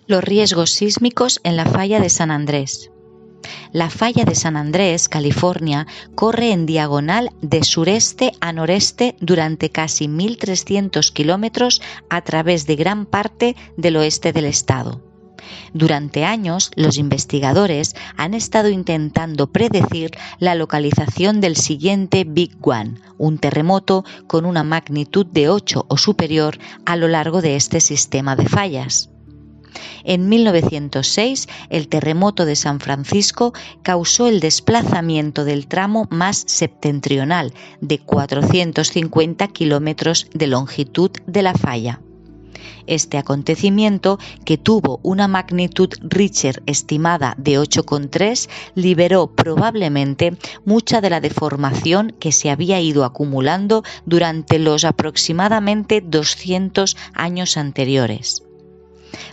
Los riesgos sísmicos en la falla de San Andrés. La falla de San Andrés, California, corre en diagonal de sureste a noreste durante casi 1.300 kilómetros a través de gran parte del oeste del estado. Durante años, los investigadores han estado intentando predecir la localización del siguiente Big One, un terremoto con una magnitud de 8 o superior a lo largo de este sistema de fallas. En 1906, el terremoto de San Francisco causó el desplazamiento del tramo más septentrional de 450 kilómetros de longitud de la falla. Este acontecimiento, que tuvo una magnitud Richter estimada de 8,3, liberó probablemente mucha de la deformación que se había ido acumulando durante los aproximadamente 200 años anteriores.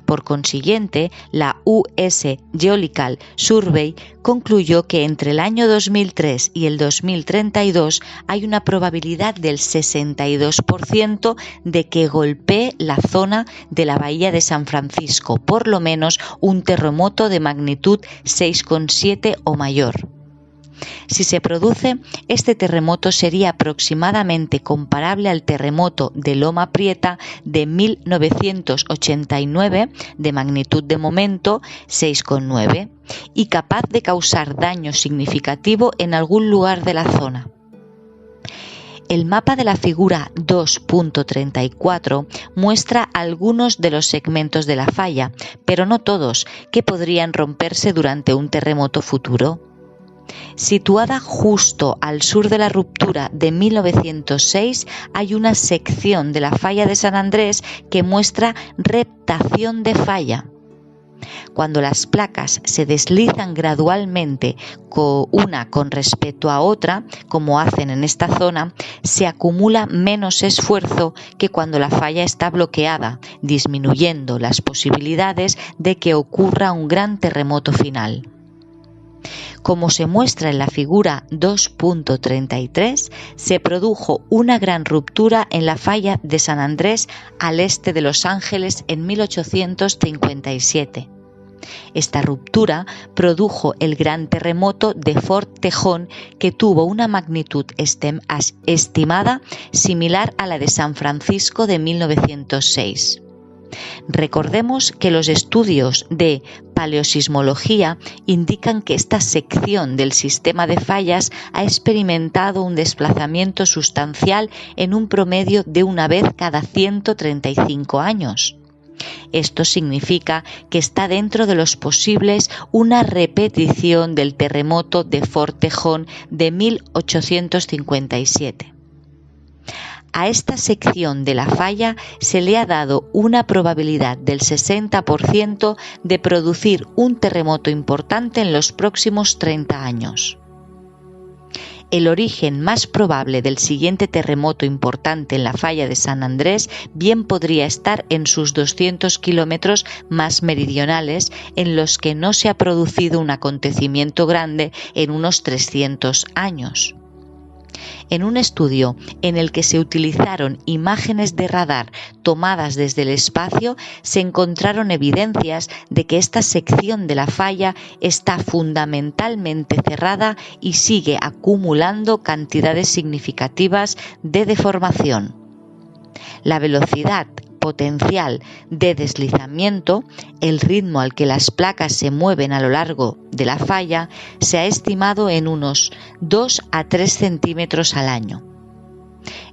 Por consiguiente, la US Geological Survey concluyó que entre el año 2003 y el 2032 hay una probabilidad del 62% de que golpee la zona de la bahía de San Francisco, por lo menos un terremoto de magnitud 6,7 o mayor. Si se produce, este terremoto sería aproximadamente comparable al terremoto de Loma Prieta de 1989, de magnitud de momento 6,9, y capaz de causar daño significativo en algún lugar de la zona. El mapa de la figura 2.34 muestra algunos de los segmentos de la falla, pero no todos, que podrían romperse durante un terremoto futuro. Situada justo al sur de la ruptura de 1906, hay una sección de la falla de San Andrés que muestra reptación de falla. Cuando las placas se deslizan gradualmente una con respecto a otra, como hacen en esta zona, se acumula menos esfuerzo que cuando la falla está bloqueada, disminuyendo las posibilidades de que ocurra un gran terremoto final. Como se muestra en la figura 2.33, se produjo una gran ruptura en la falla de San Andrés al este de Los Ángeles en 1857. Esta ruptura produjo el gran terremoto de Fort Tejon, que tuvo una magnitud estimada similar a la de San Francisco de 1906. Recordemos que los estudios de paleosismología indican que esta sección del sistema de fallas ha experimentado un desplazamiento sustancial en un promedio de una vez cada 135 años. Esto significa que está dentro de los posibles una repetición del terremoto de Fort Tejon de 1857. A esta sección de la falla se le ha dado una probabilidad del 60% de producir un terremoto importante en los próximos 30 años. El origen más probable del siguiente terremoto importante en la falla de San Andrés bien podría estar en sus 200 kilómetros más meridionales, en los que no se ha producido un acontecimiento grande en unos 300 años. En un estudio en el que se utilizaron imágenes de radar tomadas desde el espacio, se encontraron evidencias de que esta sección de la falla está fundamentalmente cerrada y sigue acumulando cantidades significativas de deformación. La velocidad potencial de deslizamiento, el ritmo al que las placas se mueven a lo largo de la falla, se ha estimado en unos 2 a 3 centímetros al año.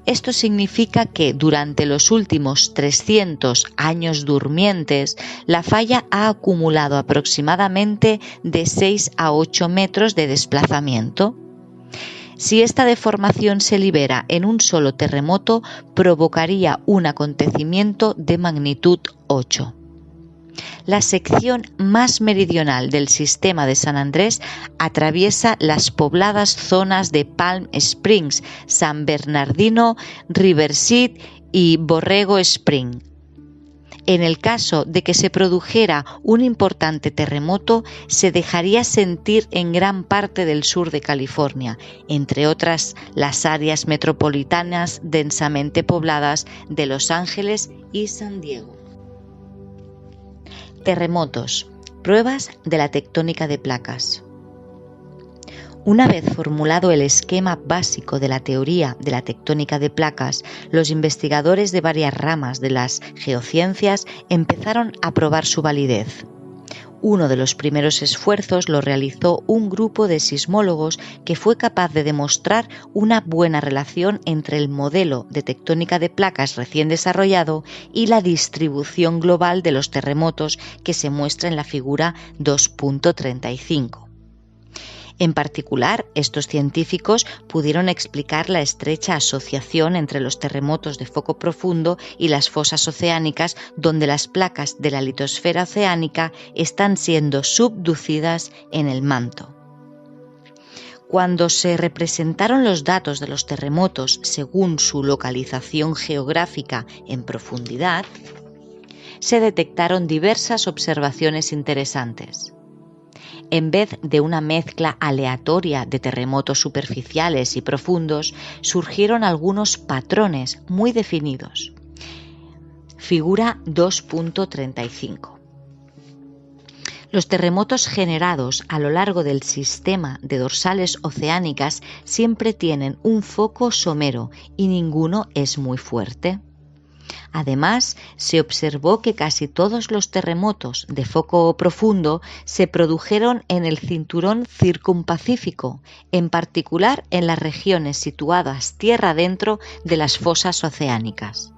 Esto significa que durante los últimos 300 años durmientes, la falla ha acumulado aproximadamente de 6 a 8 metros de desplazamiento. Si esta deformación se libera en un solo terremoto, provocaría un acontecimiento de magnitud 8. La sección más meridional del sistema de San Andrés atraviesa las pobladas zonas de Palm Springs, San Bernardino, Riverside y Borrego Spring. En el caso de que se produjera un importante terremoto, se dejaría sentir en gran parte del sur de California, entre otras las áreas metropolitanas densamente pobladas de Los Ángeles y San Diego. Terremotos. Pruebas de la tectónica de placas. Una vez formulado el esquema básico de la teoría de la tectónica de placas, los investigadores de varias ramas de las geociencias empezaron a probar su validez. Uno de los primeros esfuerzos lo realizó un grupo de sismólogos que fue capaz de demostrar una buena relación entre el modelo de tectónica de placas recién desarrollado y la distribución global de los terremotos que se muestra en la figura 2.35. En particular, estos científicos pudieron explicar la estrecha asociación entre los terremotos de foco profundo y las fosas oceánicas, donde las placas de la litosfera oceánica están siendo subducidas en el manto. Cuando se representaron los datos de los terremotos según su localización geográfica en profundidad, se detectaron diversas observaciones interesantes. En vez de una mezcla aleatoria de terremotos superficiales y profundos, surgieron algunos patrones muy definidos. Figura 2.35. Los terremotos generados a lo largo del sistema de dorsales oceánicas siempre tienen un foco somero y ninguno es muy fuerte. Además, se observó que casi todos los terremotos de foco profundo se produjeron en el cinturón circumpacífico, en particular en las regiones situadas tierra adentro de las fosas oceánicas.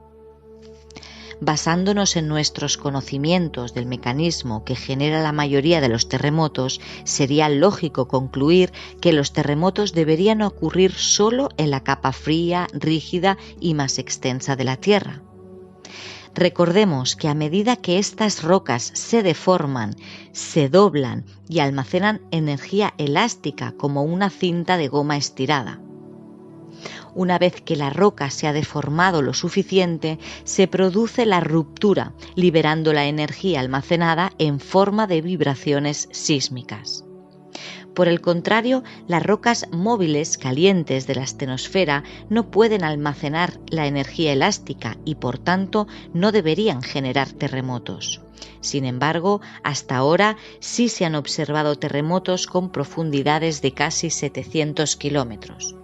Basándonos en nuestros conocimientos del mecanismo que genera la mayoría de los terremotos, sería lógico concluir que los terremotos deberían ocurrir solo en la capa fría, rígida y más extensa de la Tierra. Recordemos que a medida que estas rocas se deforman, se doblan y almacenan energía elástica como una cinta de goma estirada. Una vez que la roca se ha deformado lo suficiente, se produce la ruptura, liberando la energía almacenada en forma de vibraciones sísmicas. Por el contrario, las rocas móviles calientes de la astenosfera no pueden almacenar la energía elástica y por tanto no deberían generar terremotos. Sin embargo, hasta ahora sí se han observado terremotos con profundidades de casi 700 kilómetros.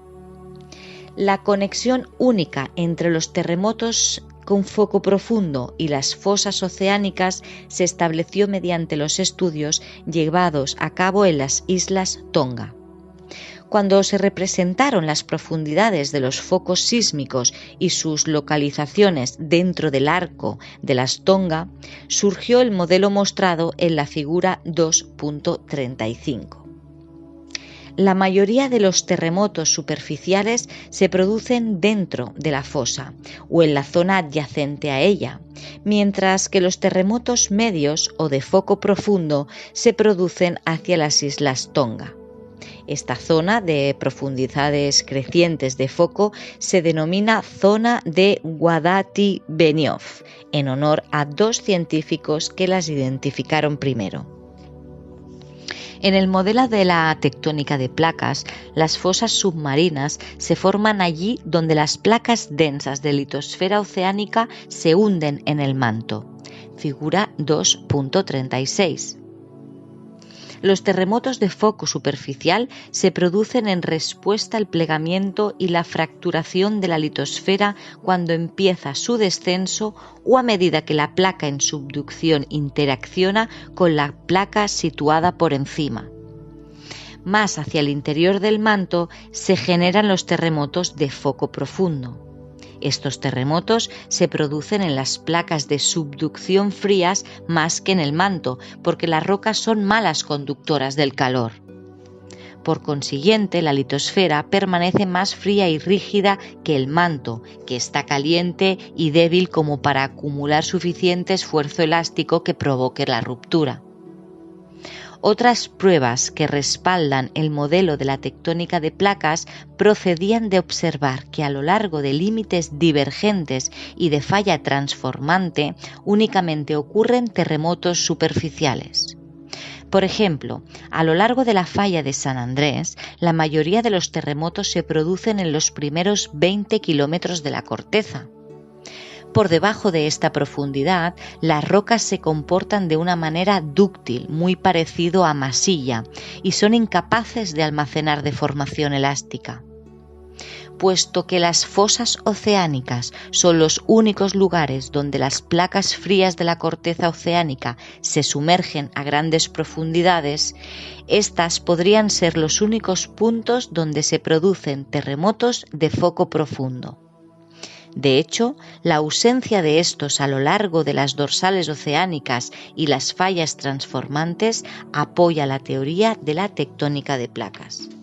La conexión única entre los terremotos con foco profundo y las fosas oceánicas se estableció mediante los estudios llevados a cabo en las islas Tonga. Cuando se representaron las profundidades de los focos sísmicos y sus localizaciones dentro del arco de las Tonga, surgió el modelo mostrado en la figura 2.35. La mayoría de los terremotos superficiales se producen dentro de la fosa o en la zona adyacente a ella, mientras que los terremotos medios o de foco profundo se producen hacia las islas Tonga. Esta zona de profundidades crecientes de foco se denomina zona de Guadati-Benioff, en honor a dos científicos que las identificaron primero. En el modelo de la tectónica de placas, las fosas submarinas se forman allí donde las placas densas de litosfera oceánica se hunden en el manto. Figura 2.36. Los terremotos de foco superficial se producen en respuesta al plegamiento y la fracturación de la litosfera cuando empieza su descenso o a medida que la placa en subducción interacciona con la placa situada por encima. Más hacia el interior del manto se generan los terremotos de foco profundo. Estos terremotos se producen en las placas de subducción frías más que en el manto, porque las rocas son malas conductoras del calor. Por consiguiente, la litosfera permanece más fría y rígida que el manto, que está caliente y débil como para acumular suficiente esfuerzo elástico que provoque la ruptura. Otras pruebas que respaldan el modelo de la tectónica de placas procedían de observar que a lo largo de límites divergentes y de falla transformante únicamente ocurren terremotos superficiales. Por ejemplo, a lo largo de la falla de San Andrés, la mayoría de los terremotos se producen en los primeros 20 kilómetros de la corteza. por debajo de esta profundidad, las rocas se comportan de una manera dúctil, muy parecido a masilla, y son incapaces de almacenar deformación elástica. Puesto que las fosas oceánicas son los únicos lugares donde las placas frías de la corteza oceánica se sumergen a grandes profundidades, estas podrían ser los únicos puntos donde se producen terremotos de foco profundo. De hecho, la ausencia de estos a lo largo de las dorsales oceánicas y las fallas transformantes apoya la teoría de la tectónica de placas.